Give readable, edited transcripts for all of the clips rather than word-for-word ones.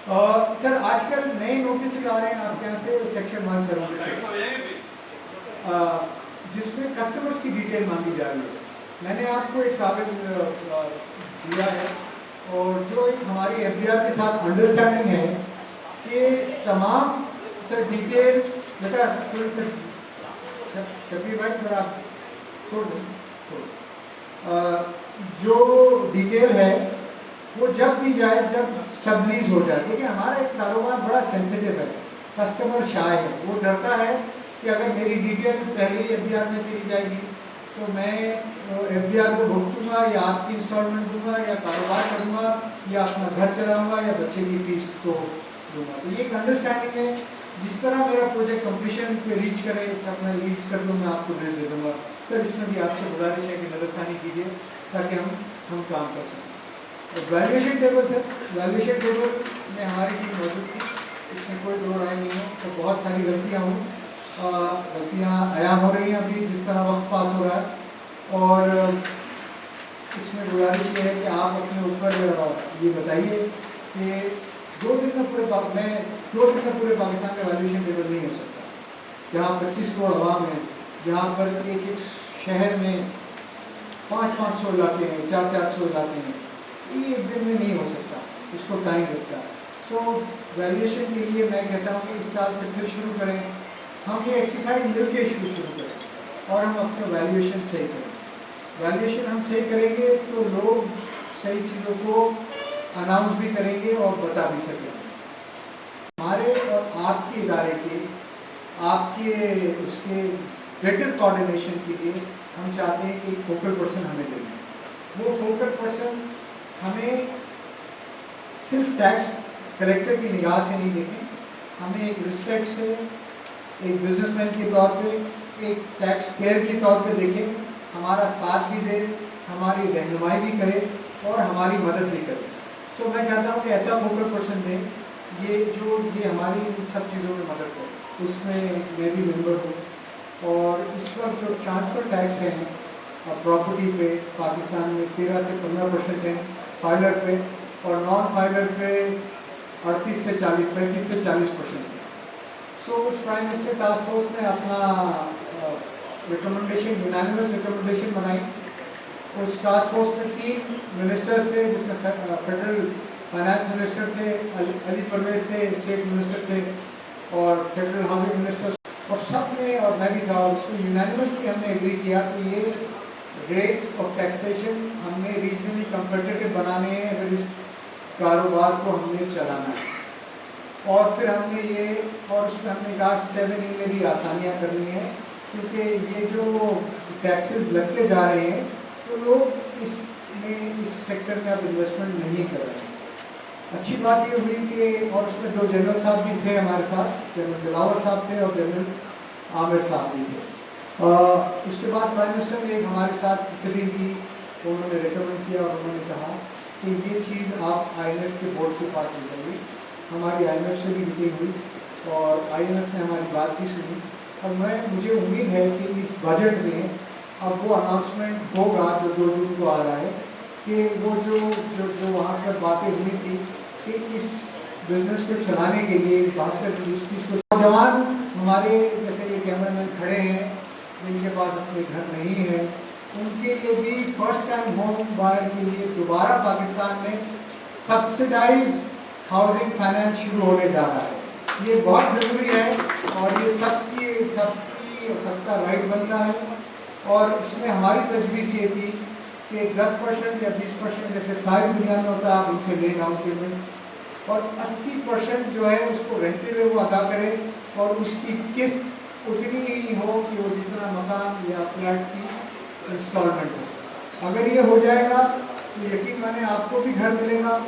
سر آج کل نئے نوٹس آ رہے ہیں آپ کے یہاں سے سیکشن 176 جس میں کسٹمرز کی ڈیٹیل مانگی جا رہی ہے. میں نے آپ کو ایک کاغذ دیا ہے اور جو ایک ہماری ایف بی آر کے ساتھ انڈرسٹینڈنگ ہے کہ تمام سر ڈیٹیل بیٹا تھوڑی سر شبیر بھائی تھوڑا چھوڑ دیں. جو ڈیٹیل ہے وہ جب دی جائے جب سبلیز ہو جائے. دیکھیں ہمارا ایک کاروبار بڑا سینسیٹیو ہے, کسٹمر شائع ہے, وہ ڈرتا ہے کہ اگر میری ڈیٹیل پہلے ہی ایف بی آر میں چلی جائے گی تو میں ایف بی آر کو بھگتوں گا یا آپ کی انسٹالمنٹ دوں گا یا کاروبار کروں گا یا اپنا گھر چلاؤں گا یا بچے کی فیس کو دوں گا. تو یہ ایک انڈرسٹینڈنگ ہے. جس طرح میرا پروجیکٹ کمپلیشن پہ ریچ کرے سب میں ریچ کر دوں, میں آپ کو بھیج دے دوں گا. سر اس میں بھی آپ سے گزارش ہے کہ نظر ثانی کیجیے تاکہ ہم کام کر سکیں. ویلیویشن ٹیبل سر, ویلیویشن ٹیبل میں ہماری ٹیم موجود تھی, اس میں کوئی دو رائے نہیں ہے. تو بہت ساری غلطیاں عیاں ہو رہی ہیں ابھی جس طرح وقت پاس ہو رہا ہے. اور اس میں گزارش یہ ہے کہ آپ اپنے اوپر یہ بتائیے کہ 2 دن میں پورے پاکستان میں ویلیویشن ٹیبل نہیں ہو سکتا. جہاں 25 کروڑ عوام ہیں, جہاں پر ایک شہر میں 500 علاقے ہیں, 400 علاقے ہیں, یہ ایک دن میں نہیں ہو سکتا, اس کو ٹائم لگتا ہے. سو ویلیویشن کے لیے میں کہتا ہوں کہ اس سال سے پھر شروع کریں, ہم یہ ایکسرسائز مل کے شروع کریں اور ہم اپنے ویلیویشن صحیح کریں. ویلیویشن ہم صحیح کریں گے تو لوگ صحیح چیزوں کو اناؤنس بھی کریں گے اور بتا بھی سکیں گے. ہمارے اور آپ کے ادارے کے آپ کے اس کے بیٹر کوآرڈینیشن کے لیے ہم چاہتے ہیں کہ ایک فوکل پرسن ہمیں دیں. وہ فوکل پرسن ہمیں صرف ٹیکس کلیکٹر کی نگاہ سے نہیں دیکھیں, ہمیں ایک رسپیکٹ سے, ایک بزنس مین کے طور پہ, ایک ٹیکس پیئر کے طور پہ دیکھیں, ہمارا ساتھ بھی دے, ہماری رہنمائی بھی کرے اور ہماری مدد بھی کرے. تو میں چاہتا ہوں کہ ایسا فوکل پرسن دیں یہ ہماری ان سب چیزوں میں مدد کرے. اس میں میں بھی ممبر ہوں. اور اس وقت جو ٹرانسفر ٹیکس ہیں پراپرٹی پہ پاکستان میں 13 سے 15% ہیں فائلر پہ, اور نان فائلر پہ 35 سے 40% ہیں. سو اس پرائم منسٹر ٹاسک فورس نے اپنا ریکمنڈیشن, یونانیمس ریکمنڈیشن بنائی. اس ٹاسک فورس میں 3 منسٹرز تھے, جس میں فیڈرل فائنانس منسٹر تھے, علی پرویز تھے, اسٹیٹ منسٹر تھے, اور فیڈرل ہاؤسنگ منسٹر, اور سب نے, اور میں بھی تھا, اس کو یونانیمسلی ہم نے ایگری کیا کہ یہ ریٹ آف ٹیکسیشن ہم نے ریجنلی کمپیٹیٹو بنانے ہیں اگر اس کاروبار کو ہم نے چلانا ہے. اور پھر ہم نے یہ, اور اس میں ہم نے کہا 7E میں بھی آسانیاں کرنی ہیں, کیونکہ یہ جو ٹیکسز لگتے جا رہے ہیں تو لوگ اس سیکٹر میں اب انویسٹمنٹ نہیں کر رہے ہیں. اچھی بات یہ ہوئی کہ, اور اس میں 2 جنرل صاحب بھی تھے ہمارے ساتھ, جنرل دلاور صاحب تھے اور جنرل عامر صاحب بھی تھے. اس کے بعد پرائم منسٹر نے ایک ہمارے ساتھ سٹنگ کی, انہوں نے ریکمینڈ کیا اور انہوں نے کہا کہ یہ چیز آپ آئی ایم ایف کے بورڈ کے پاس لے جائیے. ہماری آئی ایم ایف سے بھی میٹنگ ہوئی اور آئی ایم ایف نے ہماری بات بھی سنی, اور مجھے امید ہے کہ اس بجٹ میں اب وہ اناؤنسمنٹ ہوگا جو 2 جون کو آ رہا ہے کہ وہ جو وہاں پر باتیں ہوئی تھی کہ اس بزنس کو چلانے کے لیے خاص کر اس چیز کو, نوجوان ہمارے جیسے یہ کیمرہ مین کھڑے ہیں جن کے پاس اپنے گھر نہیں ہیں, ان کے لیے بھی فرسٹ ٹائم ہوم بائر کے لیے دوبارہ پاکستان میں سبسڈائز ہاؤسنگ فائنینس شروع ہونے جا رہا ہے. یہ بہت ضروری ہے اور یہ سب کا رائٹ بنتا ہے. اور اس میں ہماری تجویز یہ تھی کہ 10% یا 20% جیسے ساری دنیا میں ہوتا ہے آپ ان سے لیں ڈاؤن پیمنٹ, اور 80% جو ہے اس کو رہتے ہوئے وہ ادا کرے, اور اس کی قسط اتنی ہی ہو کہ وہ جتنا مکان یا فلیٹ کی انسٹالمنٹ ہو. اگر یہ ہو جائے گا تو یقین مانیں آپ کو بھی گھر ملے گا,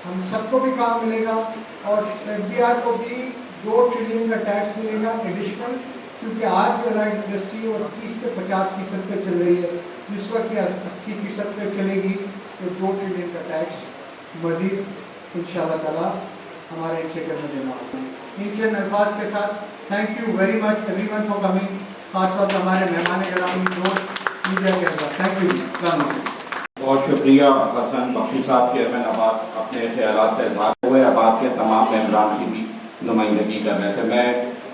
ہم سب کو بھی کام ملے گا, اور ایف ڈی آر کو بھی 2 ٹریلین کا ٹیکس ملے گا ایڈیشنل, کیونکہ آج جو لائٹ انڈسٹری وہ 30 سے 50% پہ چل رہی ہے, جس وقت 80% پہ چلے گی تو 2 ٹریلین کا ٹیکس مزید انشاءاللہ تعالی ہمارے ایکسچیکر میں دینا ہوگا. ان چند الفاظ کے ساتھ thank you very much every one for coming, خاص طور پر ہمارے مہمان گرامی دوست میڈیا کے اندر. Thank you. السلام علیکم. بہت شکریہ حسن بخشی صاحب، چیئرمین آباد اپنے خیالات کا اظہار ہوئے آباد کے تمام ممبران کی بھی نمائندگی کر رہے تھے۔ میں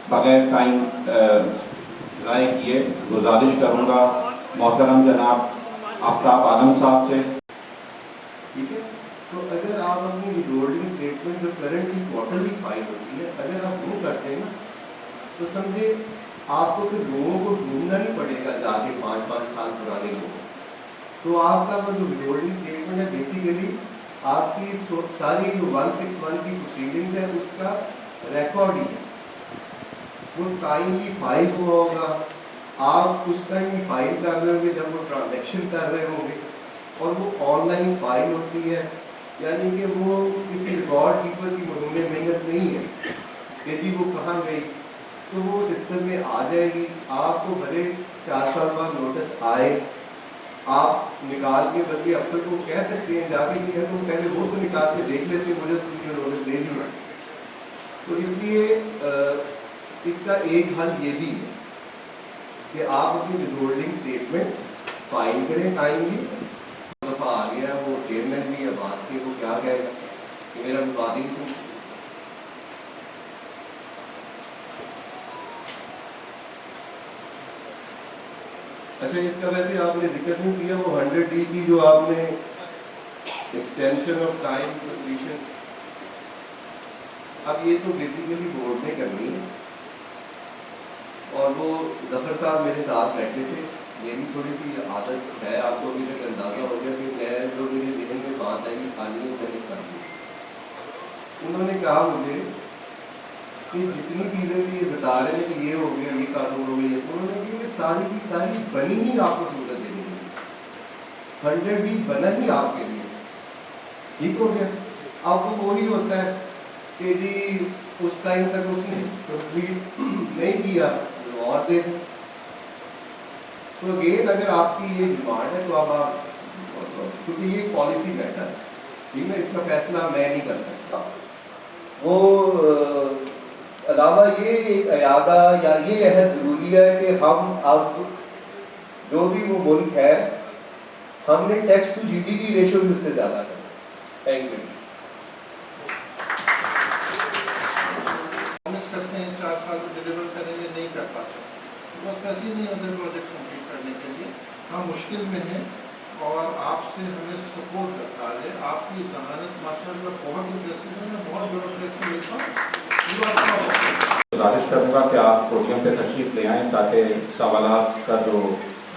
بغیر ٹائم ضائع کیے گزارش کروں گا محترم جناب آفتاب عالم صاحب سے۔ ٹھیک ہے، تو اگر آپ اپنی ریکارڈنگ اسٹیٹمنٹ جو کرنٹلی کوارٹرلی فائل ہوتی ہے اگر آپ وہ کرتے ہیں نا تو سمجھے آپ کو پھر لوگوں کو ڈھونڈنا نہیں پڑے گا جا کے 5 سال پرانے لوگوں۔ تو آپ کا جو ریکارڈنگ اسٹیٹمنٹ ہے بیسیکلی آپ کی ساری جو 161 کی پروسیڈنگز ہے اس کا ریکارڈ ہی ہے، وہ ٹائملی فائل ہوا ہوگا، آپ اس ٹائم ہی فائل کر رہے ہوں گے جب وہ ٹرانزیکشن کر رہے ہوں گے، اور وہ آن لائن فائل ہوتی ہے، یعنی کہ وہ کسی ریکارڈ کیپر کی مرہون محنت نہیں ہے کہ جی وہ کہاں گئی، تو وہ سسٹم میں آ جائے گی۔ آپ کو بھلے 4 سال بعد نوٹس آئے، آپ نکال کے بلکہ افسر کو کہہ سکتے ہیں جا کے کہ تم پہلے وہ تو نکال کے دیکھ لیتے مجھے تم نے نوٹس دے دیا۔ تو اس لیے اس کا ایک حل یہ بھی ہے کہ آپ اپنی ریکارڈنگ اسٹیٹمنٹ فائل کریں ٹائملی۔ دفعہ آ گیا وہ چیئرمین بھی ہے بات کے، وہ کیا کہے گا کہ میرا بات ہی نہیں سن۔ اچھا، اس کا ویسے آپ نے ذکر نہیں کیا وہ 100D کی جو آپ نے ایکسٹینشن آف ٹائم کمپلیشن، اب یہ تو بیسیکلی بورڈ نے کرنی ہے، اور وہ ظفر صاحب میرے ساتھ بیٹھے تھے، میری تھوڑی سی عادت ہے، آپ کو بھی ایک اندازہ ہو گیا کہ میں جو میرے ذہن میں بات آئی خالی ہے میں نے کر دی۔ انہوں نے کہا مجھے کہ جتنی چیزیں بھی یہ بتا رہے ہیں کہ یہ ہو گیا یہ قانون ہو گئی، انہوں نے کہا کہ ساری کی ساری بنی ہی آپ کو سہولت دینی ہے، 100D بنا ہی آپ کے لیے ٹھیک ہو گیا۔ اب وہ وہی ہوتا ہے کہ جی اس ٹائم تک اس نے کمپلیٹ نہیں کیا تو اور دے دیں۔ تو اگین اگر آپ کی یہ ڈیمانڈ ہے تو اب آپ، کیونکہ یہ پالیسی میٹر ہے ٹھیک ہے، اس کا فیصلہ میں نہیں کر سکتا۔ وہ علاوہ یہ ایک اعادہ یا یہ عہد ضروری ہے کہ ہم اب جو بھی وہ ملک ہے ہم نے ٹیکس ٹو جی ڈی پی ریشو بھی اس سے زیادہ کریں۔ Thank you. کرتے ہیں 4 سال کو ڈیلیور کریں گے، نہیں کر پاتے، بہت پیسے نہیں ہوتے پروجیکٹ کمپلیٹ کرنے کے لیے، ہم مشکل میں ہیں اور آپ سے ہمیں سپورٹ درکار ہے۔ آپ کی ذہانت ماشاء اللہ بہت امپریسو ہے، میں بہت بیوروکریسی لیتا ہوں۔ گزارش کروں گا کہ آپ پوڈیم پہ تشریف لے آئیں تاکہ سوالات کا جو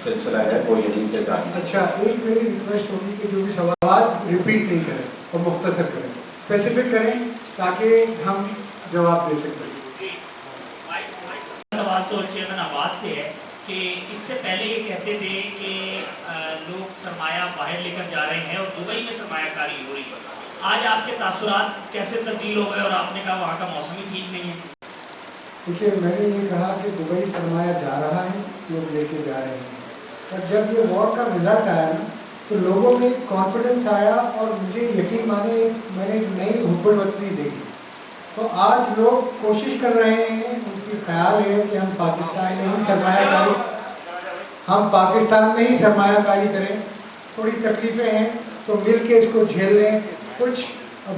سلسلہ ہے وہ یہیں سے جاری۔ اچھا، ایک میری ریکویسٹ ہوگی کہ جو بھی سوالات ریپیٹ نہیں کریں اور مختصر کریں، اسپیسیفک کریں تاکہ ہم جواب دے سکیں۔ سوال تو چیئرمین آباد سے ہے کہ اس سے پہلے یہ کہتے تھے کہ لوگ سرمایہ باہر لے کر جا رہے ہیں اور دبئی میں سرمایہ کاری ہو رہی ہے، آج آپ کے تاثرات کیسے تبدیل ہو گئے اور آپ نے کہا وہاں کا موسم ہی ٹھیک نہیں ہے؟ دیکھیے، میں نے یہ کہا کہ دبئی سرمایہ جا رہا ہے، لوگ لے کے جا رہے ہیں، اور جب یہ وار کا رزلٹ آیا نا تو لوگوں میں کانفیڈنس آیا اور مجھے یقین مانے میں نے ایک نئی حب الوطنی دیکھی۔ تو آج لوگ کوشش کر رہے ہیں، ان کی خیال ہے کہ ہم پاکستان میں ہی سرمایہ کاری کریں۔ تھوڑی تکلیفیں ہیں تو مل کے اس کو جھیل لیں، کچھ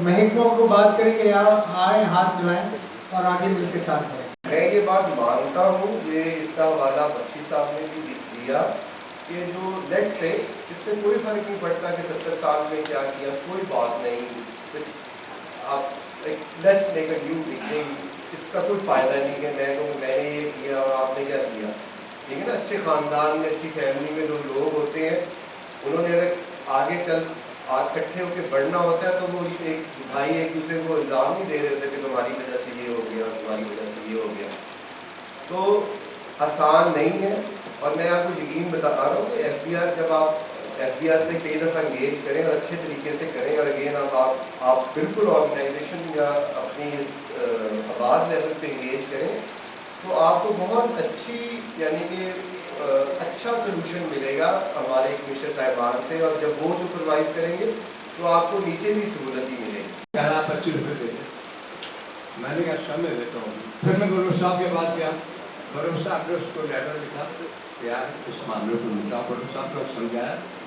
محکموں کو بات کریں کہ یار آئیں ہاتھ ملائیں اور آگے مل کے ساتھ کریں۔ میں یہ بات مانتا ہوں، یہ اس کا حوالہ بخشی صاحب نے بھی دیا کہ جو لیٹ سے اس سے کوئی فرق نہیں پڑتا کہ 70 سال میں کیا کیا، کوئی بات نہیں، آپ let's make a new beginning, اس کا کوئی فائدہ نہیں کہ میں کہوں میں نے یہ کیا اور آپ نے کیا کیا، ٹھیک ہے نا۔ اچھے خاندان میں اچھی فیملی میں جو لوگ ہوتے ہیں انہوں نے اگر آگے چل اکٹھے ہو کے بڑھنا ہوتا ہے تو وہ ایک بھائی ایک دوسرے کو الزام نہیں دے رہے ہوتے کہ تمہاری وجہ سے یہ ہو گیا، تمہاری وجہ سے یہ ہو گیا۔ تو آسان نہیں ہے، اور میں آپ کو یقین بتا رہا ہوں کہ ایف بی آر، جب آپ ایف بی آر سے کئی دفعہ انگیج کریں اور اچھے طریقے سے کریں، اور اگین آپ بالکل آرگنائزیشن یا اپنی اس آباد لیول پہ انگیج کریں تو آپ کو بہت اچھی، یعنی کہ اچھا سلوشن ملے گا ہمارے کمشنر صاحبان سے، اور جب وہ سپروائز کریں گے تو آپ کو نیچے بھی سہولت ہی ملے گی۔ آپ 25 روپے دے دیں، میں نے کہا اچھا میں دیتا ہوں۔ پھر میں گورنر صاحب کے پاس گیا، گورنر صاحب نے اس کو لیٹر لکھا کہ یار اس معاملے کو نمٹا، گورنر صاحب کو سمجھایا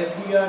FBI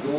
2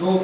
2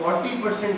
40%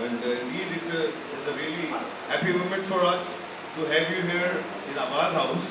and indeed it is a really happy moment for us to have you here in Abad House.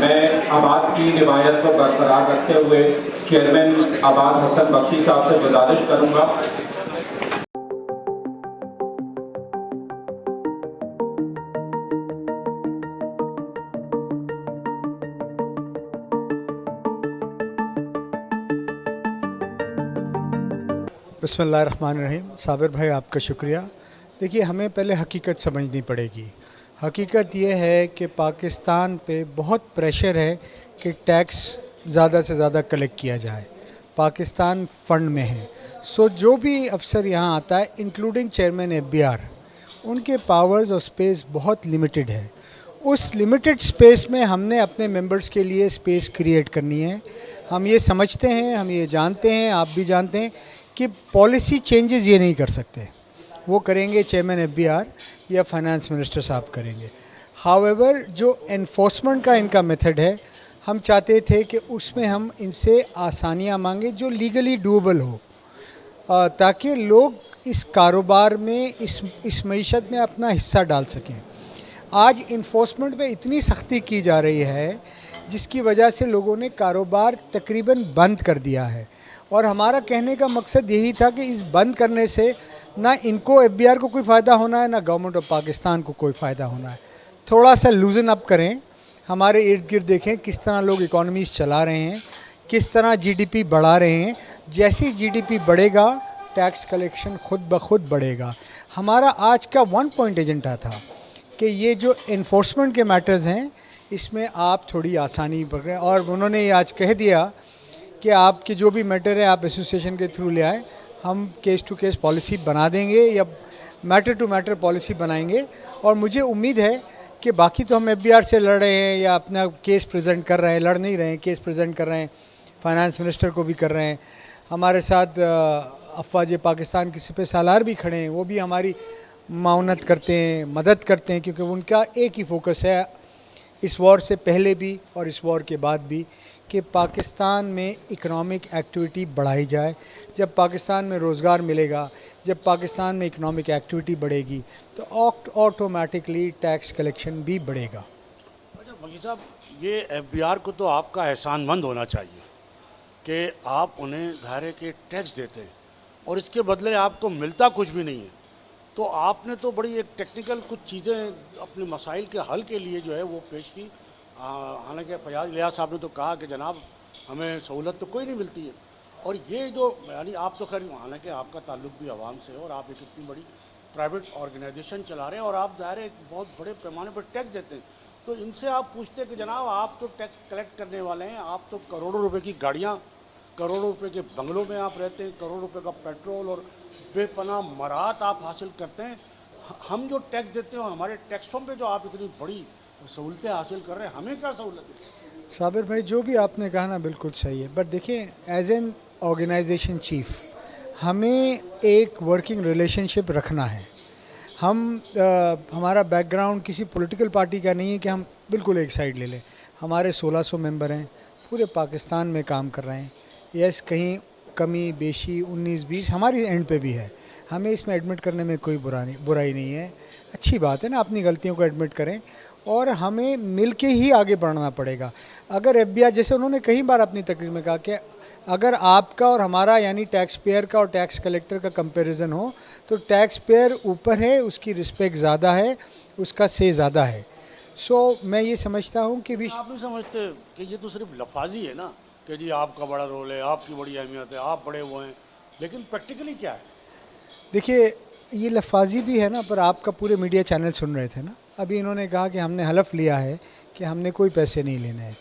میں آباد کی روایت کو برقرار رکھتے ہوئے چیئرمین آباد حسن بخشی صاحب سے گزارش کروں گا. بسم اللہ الرحمن الرحیم. صابر بھائی آپ کا شکریہ. دیکھیے ہمیں پہلے حقیقت سمجھنی پڑے گی. حقیقت یہ ہے کہ پاکستان پہ بہت پریشر ہے کہ ٹیکس زیادہ سے زیادہ کلیکٹ کیا جائے. پاکستان فنڈ میں ہے. سو جو بھی افسر یہاں آتا ہے انکلوڈنگ چیئرمین FBR, ان کے پاورز اور سپیس بہت لیمیٹڈ ہے. اس لیمیٹڈ سپیس میں ہم نے اپنے ممبرز کے لیے سپیس کریٹ کرنی ہے. ہم یہ سمجھتے ہیں, ہم یہ جانتے ہیں, آپ بھی جانتے ہیں کہ پالیسی چینجز یہ نہیں کر سکتے. وہ کریں گے چیئرمین FBR یا فائنانس منسٹر صاحب کریں گے. ہاؤ ایور جو انفورسمنٹ کا ان کا میتھڈ ہے, ہم چاہتے تھے کہ اس میں ہم ان سے آسانیاں مانگیں جو لیگلی ڈویبل ہو, تاکہ لوگ اس کاروبار میں اس معیشت میں اپنا حصہ ڈال سکیں. آج انفورسمنٹ پہ اتنی سختی کی جا رہی ہے جس کی وجہ سے لوگوں نے کاروبار تقریباً بند کر دیا ہے. اور ہمارا کہنے کا مقصد یہی تھا کہ اس بند کرنے سے نہ ان کو FBR کو کوئی فائدہ ہونا ہے, نہ گورنمنٹ آف پاکستان کو کوئی فائدہ ہونا ہے. تھوڑا سا لوزن اپ کریں, ہمارے ارد گرد دیکھیں کس طرح لوگ اکانومیز چلا رہے ہیں, کس طرح GDP بڑھا رہے ہیں. جیسی GDP بڑھے گا ٹیکس کلیکشن خود بخود بڑھے گا. ہمارا آج کا 1 پوائنٹ ایجنڈا تھا کہ یہ جو انفورسمنٹ کے میٹرز ہیں اس میں آپ تھوڑی آسانی پکڑیں. اور انہوں نے یہ آج کہہ دیا کہ آپ کے جو بھی میٹر ہے آپ ایسوسیشن کے تھرو لے آئیں, ہم کیس ٹو کیس پالیسی بنا دیں گے یا میٹر ٹو میٹر پالیسی بنائیں گے. اور مجھے امید ہے کہ باقی تو ہم FBR سے لڑ رہے ہیں یا اپنا کیس پریزنٹ کر رہے ہیں, لڑ نہیں رہے ہیں, کیس پریزنٹ کر رہے ہیں, فائنانس منسٹر کو بھی کر رہے ہیں. ہمارے ساتھ افواج پاکستان کے سپہ سالار بھی کھڑے ہیں, وہ بھی ہماری معاونت کرتے ہیں, مدد کرتے ہیں, کیونکہ ان کا ایک ہی فوکس ہے اس وار سے پہلے بھی اور اس وار کے بعد بھی کہ پاکستان میں اکنامک ایکٹیویٹی بڑھائی جائے. جب پاکستان میں روزگار ملے گا, جب پاکستان میں اکنامک ایکٹیویٹی بڑھے گی تو آٹومیٹکلی ٹیکس کلیکشن بھی بڑھے گا. اچھا بخشی صاحب, یہ FBR کو تو آپ کا احسان مند ہونا چاہیے کہ آپ انہیں ظاہر کے ٹیکس دیتے ہیں اور اس کے بدلے آپ کو ملتا کچھ بھی نہیں ہے. تو آپ نے تو بڑی ایک ٹیکنیکل کچھ چیزیں اپنے مسائل کے حل کے لیے جو ہے وہ پیش کی. حالانکہ فیاض الیاس صاحب نے تو کہا کہ جناب ہمیں سہولت تو کوئی نہیں ملتی ہے. اور یہ جو یعنی آپ تو خیر حالانکہ آپ کا تعلق بھی عوام سے ہے اور آپ ایک اتنی بڑی پرائیویٹ آرگنائزیشن چلا رہے ہیں اور آپ ظاہر ایک بہت بڑے پیمانے پر ٹیکس دیتے ہیں, تو ان سے آپ پوچھتے ہیں کہ جناب آپ تو ٹیکس کلیکٹ کرنے والے ہیں, آپ تو کروڑوں روپے کی گاڑیاں, کروڑوں روپے کے بنگلوں میں آپ رہتے ہیں, کروڑوں روپے کا پیٹرول اور بے پناہ مرات آپ حاصل کرتے ہیں. ہم جو ٹیکس دیتے ہیں اور ہمارے ٹیکسوں پہ جو آپ اتنی بڑی سہولتیں حاصل کر رہے ہیں, ہمیں کیا سہولت ہے؟ صابر بھائی جو بھی آپ نے کہا نا بالکل صحیح ہے, بٹ دیکھیں ایز این آرگنائزیشن چیف ہمیں ایک ورکنگ ریلیشن شپ رکھنا ہے. ہمارا بیک گراؤنڈ کسی پولیٹیکل پارٹی کا نہیں ہے کہ ہم بالکل ایک سائڈ لے لیں. ہمارے 1600 ممبر ہیں, پورے پاکستان میں کام کر رہے ہیں. یس کہیں کمی بیشی 19-20 ہماری اینڈ پہ بھی ہے, ہمیں اس میں ایڈمٹ کرنے میں کوئی برائی نہیں ہے. اچھی بات ہے نا, اپنی غلطیوں کو ایڈمٹ کریں اور ہمیں مل کے ہی آگے بڑھنا پڑے گا. اگر FBR جیسے انہوں نے کئی بار اپنی تقریر میں کہا کہ اگر آپ کا اور ہمارا یعنی ٹیکس پیئر کا اور ٹیکس کلیکٹر کا کمپیریزن ہو تو ٹیکس پیئر اوپر ہے, اس کی رسپیکٹ زیادہ ہے, اس کا سے زیادہ ہے. سو میں یہ سمجھتا ہوں کہ بھی آپ نہیں سمجھتے کہ یہ تو صرف لفاظی ہے نا کہ جی آپ کا بڑا رول ہے, آپ کی بڑی اہمیت ہے, آپ بڑے وہ ہیں, لیکن پریکٹیکلی کیا ہے؟ دیکھیے یہ لفاظی بھی ہے نا, پر آپ کا پورے میڈیا چینل سن رہے تھے نا, ابھی انہوں نے کہا کہ ہم نے حلف لیا ہے کہ ہم نے کوئی پیسے نہیں لینے ہیں.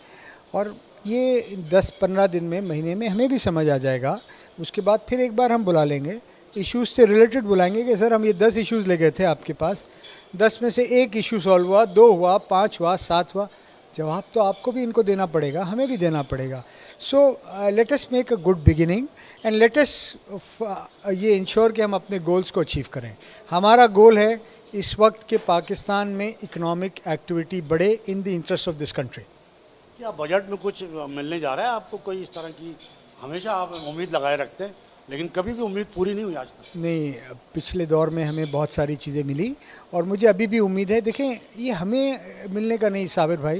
اور یہ 10-15 دن میں, مہینے میں ہمیں بھی سمجھ آ جائے گا. اس کے بعد پھر ایک بار ہم بلا لیں گے, ایشوز سے ریلیٹڈ بلائیں گے کہ سر ہم یہ 10 ایشوز لے گئے تھے آپ کے پاس, 10 میں سے ایک ایشو سالو ہوا, 2 ہوا, 5 ہوا, 7 ہوا. جواب تو آپ کو بھی ان کو دینا پڑے گا, ہمیں بھی دینا پڑے گا. So let us make a good beginning and let us یہ انشور کہ ہم اپنے گولز کو اچیو کریں. ہمارا گول ہے اس وقت کہ پاکستان میں اکنامک ایکٹیویٹی بڑھے in the interest of this country. کیا بجٹ میں کچھ ملنے جا رہا ہے آپ کو کوئی اس طرح کی؟ ہمیشہ آپ امید لگائے رکھتے ہیں لیکن کبھی بھی امید پوری نہیں ہوئی آج تک. نہیں, پچھلے دور میں ہمیں بہت ساری چیزیں ملی اور مجھے ابھی بھی امید ہے. دیکھیں یہ ہمیں ملنے کا نہیں صابر بھائی,